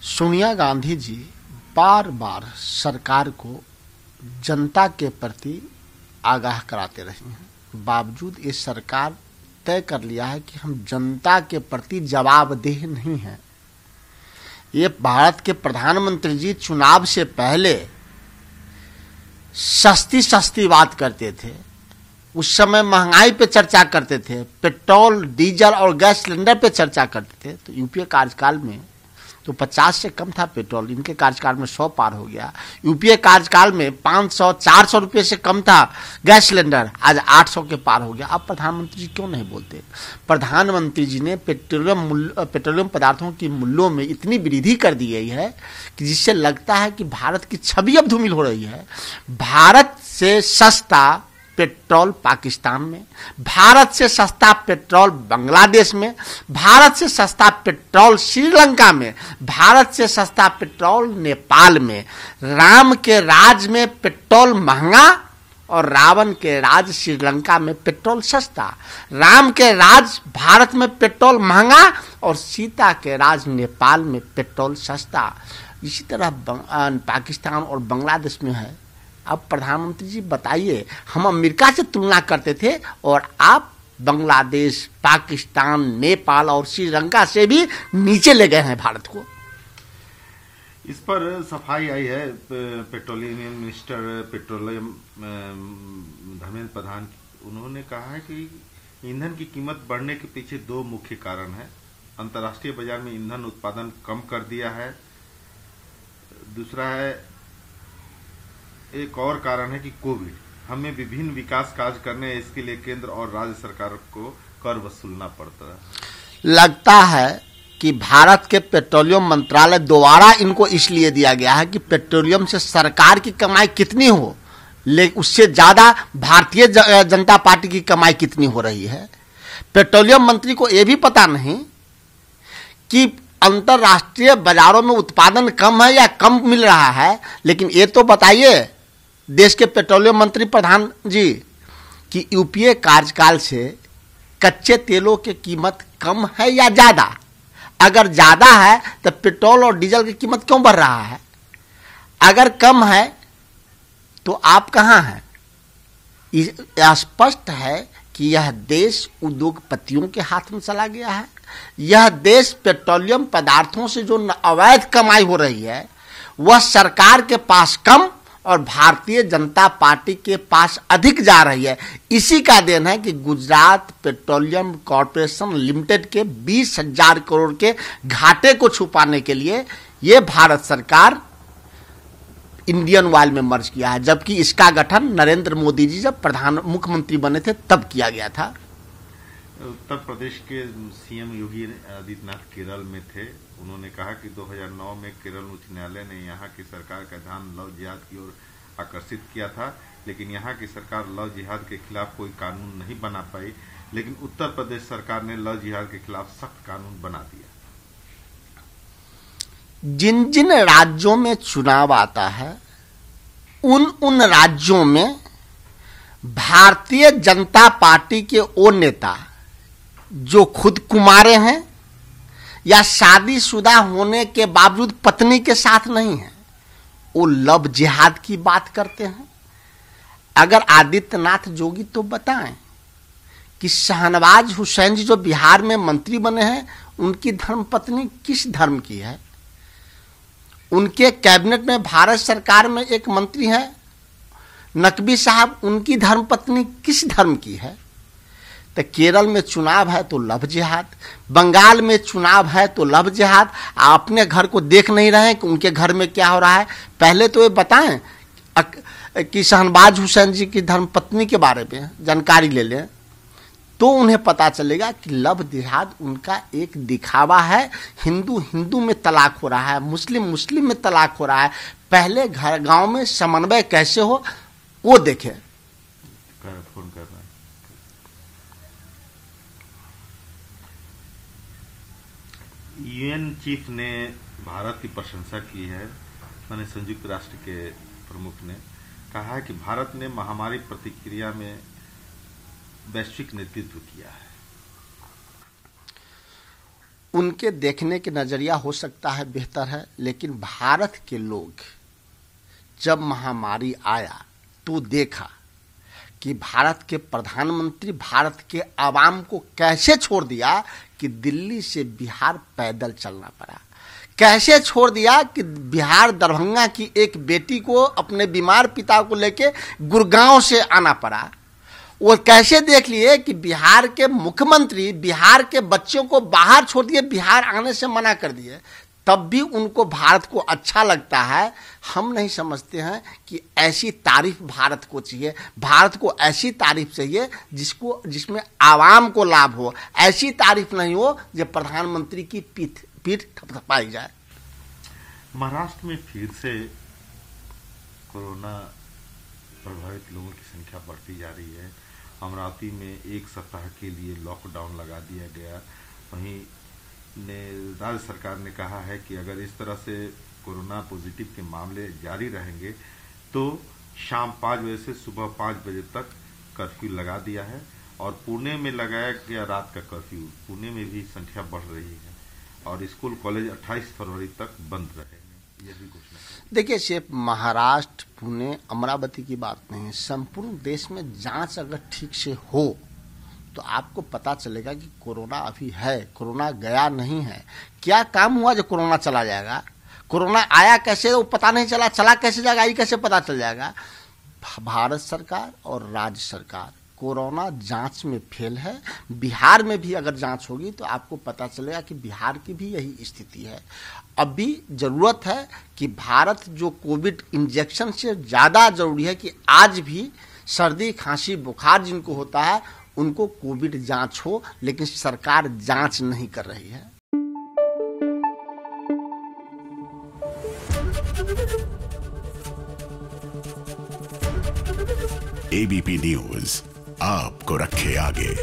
सोनिया गांधी जी बार बार सरकार को जनता के प्रति आगाह कराते रही हैं। बावजूद ये सरकार तय कर लिया है कि हम जनता के प्रति जवाबदेह नहीं हैं। ये भारत के प्रधानमंत्री जी चुनाव से पहले सस्ती सस्ती बात करते थे। उस समय महंगाई पे चर्चा करते थे, पेट्रोल, डीजल और गैस सिलेंडर पे चर्चा करते थे। तो यूपीए कार्यकाल में तो 50 से कम था पेट्रोल, इनके कार्यकाल में 100 पार हो गया। यूपीए कार्यकाल में 500-400 रुपये से कम था गैस सिलेंडर, आज 800 के पार हो गया। अब प्रधानमंत्री जी क्यों नहीं बोलते? प्रधानमंत्री जी ने पेट्रोलियम पदार्थों की मूल्यों में इतनी वृद्धि कर दी गई है कि जिससे लगता है कि भारत की छवि अब धूमिल हो रही है। भारत से सस्ता पेट्रोल पाकिस्तान में, भारत से सस्ता पेट्रोल बांग्लादेश में, भारत से सस्ता पेट्रोल श्रीलंका में, भारत से सस्ता पेट्रोल नेपाल में। राम के राज में पेट्रोल महंगा और रावण के राज श्रीलंका में पेट्रोल सस्ता। राम के राज भारत में पेट्रोल महंगा और सीता के राज नेपाल में पेट्रोल सस्ता। इसी तरह पाकिस्तान और बांग्लादेश में है। अब प्रधानमंत्री जी बताइए, हम अमेरिका से तुलना करते थे और आप बांग्लादेश, पाकिस्तान, नेपाल और श्रीलंका से भी नीचे ले गए हैं भारत को। इस पर सफाई आई है petroleum minister petroleum Dharmendra Pradhan. उन्होंने कहा है कि ईंधन की कीमत बढ़ने के पीछे दो मुख्य कारण हैं। अंतर्राष्ट्रीय बाजार में ईंधन उत्पादन कम कर दिया है, दूसरा है एक और कारण है कि कोविड। हमें विभिन्न विकास कार्य करने, इसके लिए केंद्र और राज्य सरकार को कर वसूलना पड़ता है। लगता है कि भारत के पेट्रोलियम मंत्रालय दोबारा इनको इसलिए दिया गया है कि पेट्रोलियम से सरकार की कमाई कितनी हो, लेकिन उससे ज्यादा भारतीय जनता पार्टी की कमाई कितनी हो रही है। पेट्रोलियम मंत्री को यह भी पता नहीं कि अंतरराष्ट्रीय बाजारों में उत्पादन कम है या कम मिल रहा है। लेकिन ये तो बताइए देश के पेट्रोलियम मंत्री प्रधान जी कि यूपीए कार्यकाल से कच्चे तेलों की कीमत कम है या ज्यादा? अगर ज्यादा है तो पेट्रोल और डीजल की कीमत क्यों बढ़ रहा है? अगर कम है तो आप कहां हैं? स्पष्ट है कि यह देश उद्योगपतियों के हाथ में चला गया है। यह देश पेट्रोलियम पदार्थों से जो अवैध कमाई हो रही है वह सरकार के पास कम और भारतीय जनता पार्टी के पास अधिक जा रही है। इसी का देन है कि गुजरात पेट्रोलियम कॉर्पोरेशन लिमिटेड के 20,000 करोड़ के घाटे को छुपाने के लिए यह भारत सरकार इंडियन ऑयल में मर्ज किया है, जबकि इसका गठन नरेंद्र मोदी जी जब मुख्यमंत्री बने थे तब किया गया था। उत्तर प्रदेश के सीएम योगी आदित्यनाथ केरल में थे। उन्होंने कहा कि 2009 में केरल उच्च न्यायालय ने यहां की सरकार का ध्यान लव जिहाद की ओर आकर्षित किया था, लेकिन यहां की सरकार लव जिहाद के खिलाफ कोई कानून नहीं बना पाई। लेकिन उत्तर प्रदेश सरकार ने लव जिहाद के खिलाफ सख्त कानून बना दिया। जिन जिन राज्यों में चुनाव आता है उन राज्यों में भारतीय जनता पार्टी के वो नेता जो खुद कुंवारे हैं या शादीशुदा होने के बावजूद पत्नी के साथ नहीं है, वो लव जिहाद की बात करते हैं। अगर आदित्यनाथ जोगी तो बताएं कि शाहनवाज हुसैन जी जो बिहार में मंत्री बने हैं उनकी धर्मपत्नी किस धर्म की है? उनके कैबिनेट में भारत सरकार में एक मंत्री है नकवी साहब, उनकी धर्मपत्नी किस धर्म की है? तो केरल में चुनाव है तो लव जिहाद, बंगाल में चुनाव है तो लव जिहाद। अपने घर को देख नहीं रहे हैं कि उनके घर में क्या हो रहा है। पहले तो ये बताएं कि शाहनवाज हुसैन जी की धर्मपत्नी के बारे में जानकारी ले लें तो उन्हें पता चलेगा कि लव जिहाद उनका एक दिखावा है। हिंदू हिंदू में तलाक हो रहा है, मुस्लिम मुस्लिम में तलाक हो रहा है। पहले घर गांव में समन्वय कैसे हो वो देखें। फोन कर रहा है। यूएन चीफ ने भारत की प्रशंसा की है। मैंने संयुक्त राष्ट्र के प्रमुख ने कहा है कि भारत ने महामारी प्रतिक्रिया में वैश्विक नेतृत्व किया है। उनके देखने के नजरिया हो सकता है बेहतर है, लेकिन भारत के लोग जब महामारी आया तो देखा कि भारत के प्रधानमंत्री भारत के आवाम को कैसे छोड़ दिया कि दिल्ली से बिहार पैदल चलना पड़ा, कैसे छोड़ दिया कि बिहार दरभंगा की एक बेटी को अपने बीमार पिता को लेके गुड़गांव से आना पड़ा। वो कैसे देख लिए कि बिहार के मुख्यमंत्री बिहार के बच्चों को बाहर छोड़ दिए, बिहार आने से मना कर दिए, तब भी उनको भारत को अच्छा लगता है। हम नहीं समझते हैं कि ऐसी तारीफ भारत को चाहिए, भारत को ऐसी तारीफ चाहिए जिसमें आवाम को लाभ हो, ऐसी तारीफ नहीं हो जो प्रधानमंत्री की पीठ थपथपाई जाए। महाराष्ट्र में फिर से कोरोना प्रभावित लोगों की संख्या बढ़ती जा रही है। अमरावती में एक सप्ताह के लिए लॉकडाउन लगा दिया गया। वहीं राज्य सरकार ने कहा है कि अगर इस तरह से कोरोना पॉजिटिव के मामले जारी रहेंगे तो शाम 5 बजे से सुबह 5 बजे तक कर्फ्यू लगा दिया है। और पुणे में लगाया गया रात का कर्फ्यू। पुणे में भी संख्या बढ़ रही है और स्कूल कॉलेज 28 फरवरी तक बंद रहेंगे, यह भी घोषणा। देखिए, सिर्फ महाराष्ट्र, पुणे, अमरावती की बात नहीं है, संपूर्ण देश में जांच अगर ठीक से हो तो आपको पता चलेगा कि कोरोना अभी है, कोरोना गया नहीं है। क्या काम हुआ जो कोरोना चला जाएगा? कोरोना आया कैसे वो पता नहीं चला, चला कैसे जाएगा ये कैसे पता चल जाएगा? भारत सरकार और राज्य सरकार कोरोना जांच में फेल है। बिहार में भी अगर जांच होगी तो आपको पता चलेगा कि बिहार की भी यही स्थिति है। अभी जरूरत है कि भारत जो कोविड इंजेक्शन से ज्यादा जरूरी है कि आज भी सर्दी खांसी बुखार जिनको होता है उनको कोविड जांच हो, लेकिन सरकार जांच नहीं कर रही है। एबीपी न्यूज आपको रखे आगे।